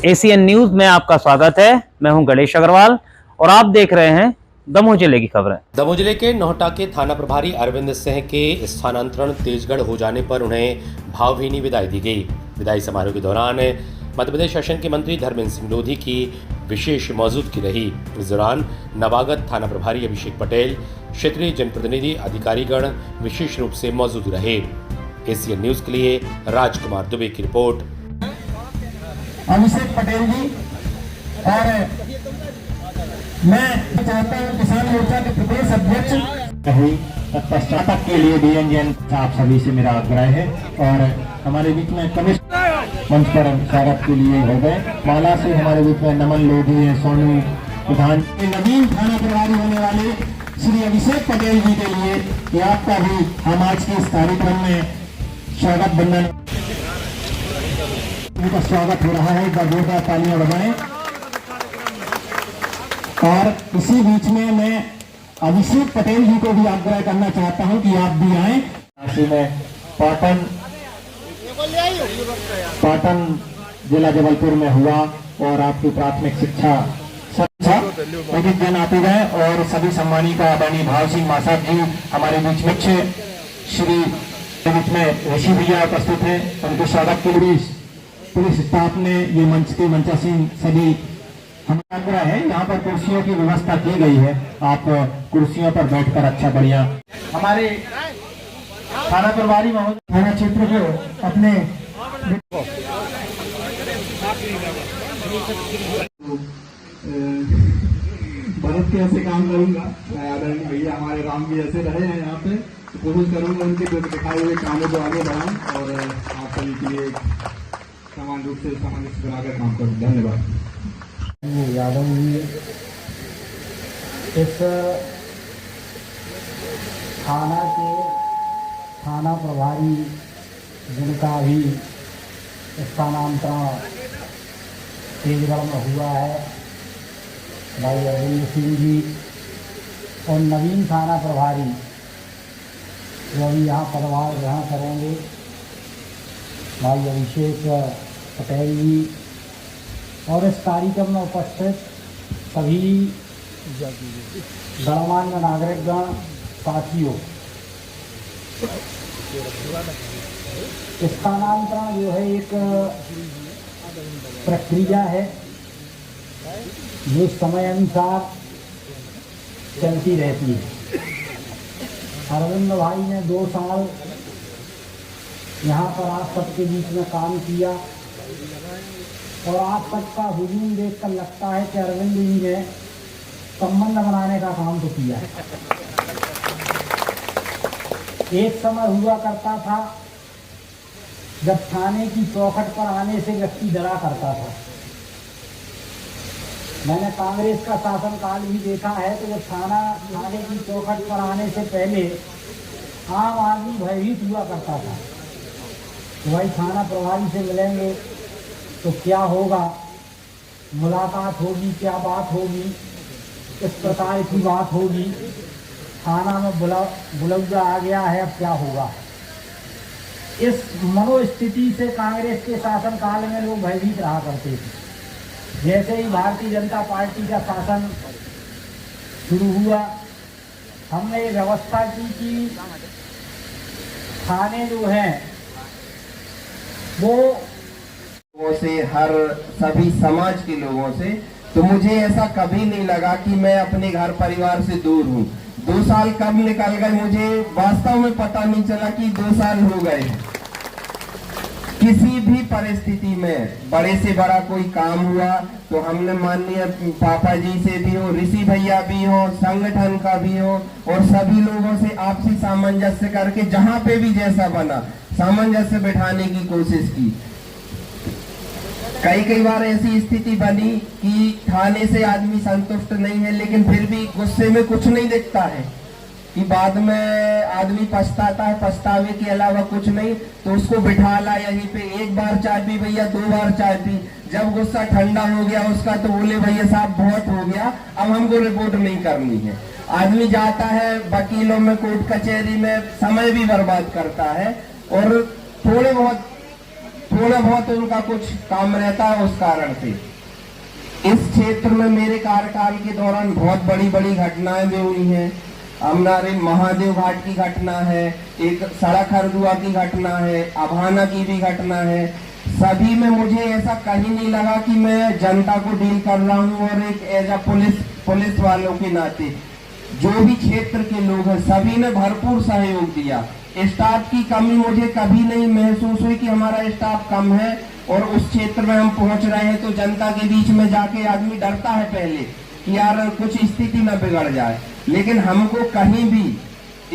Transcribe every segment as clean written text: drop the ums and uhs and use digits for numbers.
ACN news में आपका स्वागत है। मैं हूं गणेश अग्रवाल और आप देख रहे हैं दमोह जिले की खबरें। दमोह जिले के नौहटा के थाना प्रभारी अरविंद सिंह के स्थानांतरण तेजगढ़ हो जाने पर उन्हें भावभीनी विदाई दी गई। विदाई समारोह के दौरान मध्य प्रदेश शासन के मंत्री धर्मेंद्र सिंह लोधी की विशेष मौजूदगी रही। इस दौरान नवागत थाना प्रभारी अभिषेक पटेल, क्षेत्रीय जनप्रतिनिधि, अधिकारीगण विशेष रूप से मौजूद रहे। एसीएन न्यूज के लिए राजकुमार दुबे की रिपोर्ट। अभिषेक पटेल जी, और मैं चाहता हूँ किसान मोर्चा के प्रदेश अध्यक्ष तत्पश्चात के लिए डीएनजीएन आप सभी से मेरा आग्रह है। और हमारे बीच में कमिश्नर मंच पर स्वागत के लिए हो गए। माला से हमारे बीच में नमन लोधी है, सोनू प्रधान, नवीन थाना प्रभारी होने वाले श्री अभिषेक पटेल जी के लिए कि आपका भी हम आज के इस कार्यक्रम में स्वागत बंधन उनका स्वागत हो रहा है। एक बार जोरदार तालियां बजाएं। और इसी बीच में मैं अभिषेक पटेल जी को भी आग्रह करना चाहता हूं कि आप भी आए। में पाटन जिला जबलपुर में हुआ और आपकी प्राथमिक शिक्षा जन आते गए और सभी सम्मानी का आदरणीय भाव सिंह मासाब जी हमारे बीच में श्री बीच में ऋषि भैया उपस्थित हैं। उनके स्वागत के लिए पुलिस स्टाफ ने ये मंच के मंचासीन सभी हमारा आग्रह है। यहाँ पर कुर्सियों की व्यवस्था की गई है, आप कुर्सियों पर बैठकर अच्छा बढ़िया हमारे थाना प्रभारी महोदय थाना क्षेत्र को अपने भारत के ऐसे काम करूंगा। आदरणीय भैया हमारे राम भी ऐसे रहे हैं यहाँ पे, तो कोशिश करूंगा उनके जो दिखाए हुए कामों को आगे बढ़ाऊं और आप सभी के लिए समान रूप से सामंजस्य बनाकर काम करूँ। धन्यवाद। यादव जी इस थाना के थाना प्रभारी जिनका भी स्थानांतरण तेजगढ़ में हुआ है, भाई अरविंद सिंह जी, और नवीन थाना प्रभारी जो अभी यहाँ पदभार ग्रहण करेंगे, भाई अभिषेक पटेल जी, और इस कार्यक्रम में उपस्थित सभी गणमान्य नागरिकगण साथियों, स्थानांतरण जो है एक प्रक्रिया है जो समय अनुसार चलती रहती है। अरविंद भाई ने 2 साल यहाँ पर आप सबके बीच में काम किया और आप सबका हुजूम देखकर लगता है कि अरविंद जी ने संबंध बनाने का काम तो किया है। एक समय हुआ करता था जब थाने की चौखट पर आने से व्यक्ति डरा करता था। मैंने कांग्रेस का शासनकाल भी देखा है, तो जब थाने की चौखट पर आने से पहले आम आदमी भयभीत हुआ करता था। तो भाई थाना प्रभारी से मिलेंगे तो क्या होगा, मुलाकात होगी, क्या बात होगी, इस प्रकार की बात होगी, थाना में बुलौजा आ गया है, अब क्या होगा। इस मनोस्थिति से कांग्रेस के शासनकाल में लोग भयभीत रहा करते थे। जैसे ही भारतीय जनता पार्टी का शासन शुरू हुआ, हमने ये व्यवस्था की कि थाने जो हैं वो लोगों से, हर सभी समाज के लोगों से, तो मुझे ऐसा कभी नहीं लगा कि मैं अपने घर परिवार से दूर हूँ। 2 साल कब निकल गए मुझे वास्तव में पता नहीं चला कि 2 साल हो गए। किसी भी परिस्थिति में बड़े से बड़ा कोई काम हुआ तो हमने माननीय पापा जी से भी हो, ऋषि भैया भी हो, संगठन का भी हो, और सभी लोगों से आपसी सामंजस्य करके जहां पे भी जैसा बना सामंजस्य बिठाने की कोशिश की। कई बार ऐसी स्थिति बनी कि थाने से आदमी संतुष्ट नहीं है, लेकिन फिर भी गुस्से में कुछ नहीं दिखता है कि बाद में आदमी पछताता है, पछतावे के अलावा कुछ नहीं। तो उसको बिठा ला यहीं पे, 1 बार चाय पी भैया, 2 बार चाय पी। जब गुस्सा ठंडा हो गया उसका तो बोले भैया साहब बहुत हो गया, अब हमको रिपोर्ट नहीं करनी है। आदमी जाता है वकीलों में, कोर्ट कचहरी में समय भी बर्बाद करता है और थोड़े बहुत थोड़ा बहुत उनका कुछ काम रहता है उस कारण से। इस क्षेत्र में मेरे कार्यकाल के दौरान बहुत बड़ी बड़ी घटनाएं भी हुई हैं। हमारे महादेव घाट की घटना है, एक सड़क हरदुआ की घटना है, अभाना की भी घटना है। सभी में मुझे ऐसा कहीं नहीं लगा कि मैं जनता को डील कर रहा हूँ और एक एज अ पुलिस वालों के नाते जो भी क्षेत्र के लोग हैं सभी ने भरपूर सहयोग दिया। स्टाफ की कमी मुझे कभी नहीं महसूस हुई कि हमारा स्टाफ कम है और उस क्षेत्र में हम पहुंच रहे हैं तो जनता के बीच में जाके आदमी डरता है पहले कि यार कुछ स्थिति न बिगड़ जाए, लेकिन हमको कहीं भी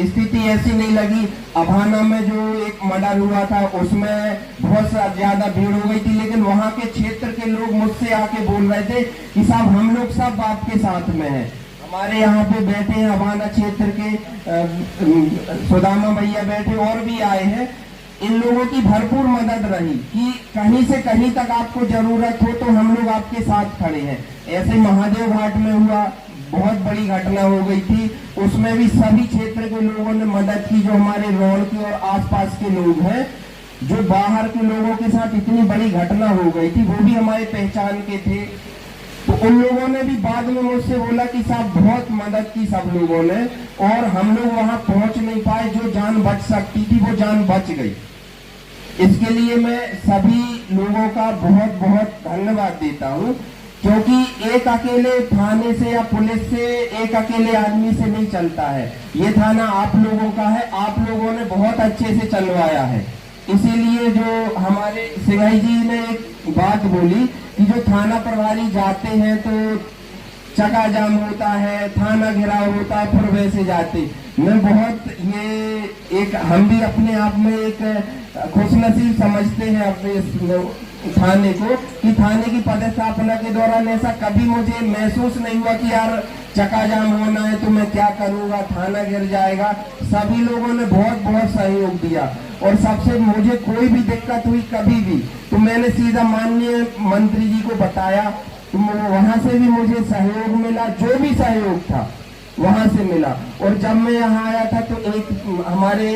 स्थिति ऐसी नहीं लगी। अभाना में जो एक मर्डर हुआ था उसमें बहुत ज्यादा भीड़ हो गई थी, लेकिन वहां के क्षेत्र के लोग मुझसे आके बोल रहे थे कि साहब हम लोग सब आपके साथ में हैं। हमारे यहाँ पे बैठे हैं अभाना क्षेत्र के सुदामा भैया बैठे और भी आए हैं। इन लोगों की भरपूर मदद रही कि कहीं से कहीं तक आपको जरूरत हो तो हम लोग आपके साथ खड़े हैं। ऐसे महादेव घाट में हुआ, बहुत बड़ी घटना हो गई थी, उसमें भी सभी क्षेत्र के लोगों ने मदद की। जो हमारे रोड के और आसपास के लोग हैं, जो बाहर के लोगों के साथ इतनी बड़ी घटना हो गई थी वो भी हमारे पहचान के थे, तो उन लोगों ने भी बाद में मुझसे बोला कि साहब बहुत मदद की सब लोगों ने और हम लोग वहां पहुंच नहीं पाए। जो जान बच सकती थी वो जान बच गई। इसके लिए मैं सभी लोगों का बहुत बहुत धन्यवाद देता हूं, क्योंकि एक अकेले थाने से या पुलिस से एक अकेले आदमी से नहीं चलता है। ये थाना आप लोगों का है, आप लोगों ने बहुत अच्छे से चलवाया है। इसीलिए जो हमारे सिंघाई जी ने एक बात बोली कि जो थाना प्रभारी जाते हैं तो चक्का जाम होता है, थाना घेराव होता है, फिर वैसे जाते। मैं बहुत ये एक हम भी अपने आप में एक खुशनसीब समझते हैं अपने थाने को कि थाने की पदस्थापना के दौरान ऐसा कभी मुझे महसूस नहीं हुआ कि यार चक्का जाम होना है तो मैं क्या करूंगा, थाना गिर जाएगा। सभी लोगों ने बहुत बहुत सहयोग दिया और सबसे मुझे कोई भी दिक्कत हुई कभी भी तो मैंने सीधा माननीय मंत्री जी को बताया, तो वहां से भी मुझे सहयोग मिला, जो भी सहयोग था वहां से मिला। और जब मैं यहाँ आया था तो एक हमारे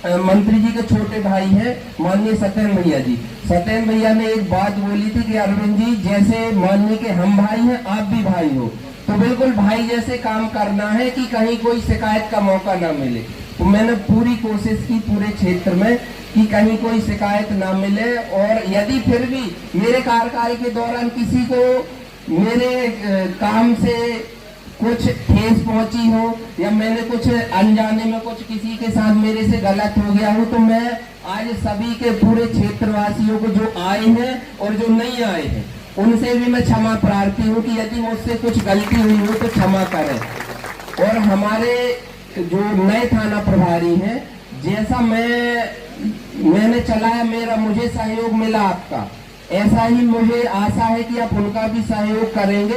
मंत्री जी के छोटे भाई हैं माननीय सत्येन भैया जी, सत्येन भैया ने एक बात बोली थी कि अरविंद जी जैसे माननीय के हम भाई हैं आप भी भाई हो, तो बिल्कुल भाई जैसे काम करना है कि कहीं कोई शिकायत का मौका ना मिले। तो मैंने पूरी कोशिश की पूरे क्षेत्र में कि कहीं कोई शिकायत ना मिले, और यदि फिर भी मेरे कार्यकाल के दौरान किसी को मेरे काम से कुछ ठेस पहुंची हो या मैंने कुछ अनजाने में कुछ किसी के साथ मेरे से गलत हो गया हो, तो मैं आज सभी के पूरे क्षेत्रवासियों को जो आए हैं और जो नहीं आए हैं उनसे भी मैं क्षमा प्रार्थी हूँ कि यदि मुझसे कुछ गलती हुई हो तो क्षमा करें। और हमारे जो नए थाना प्रभारी हैं, जैसा मैंने चलाया, मुझे सहयोग मिला आपका, ऐसा ही मुझे आशा है कि आप उनका भी सहयोग करेंगे।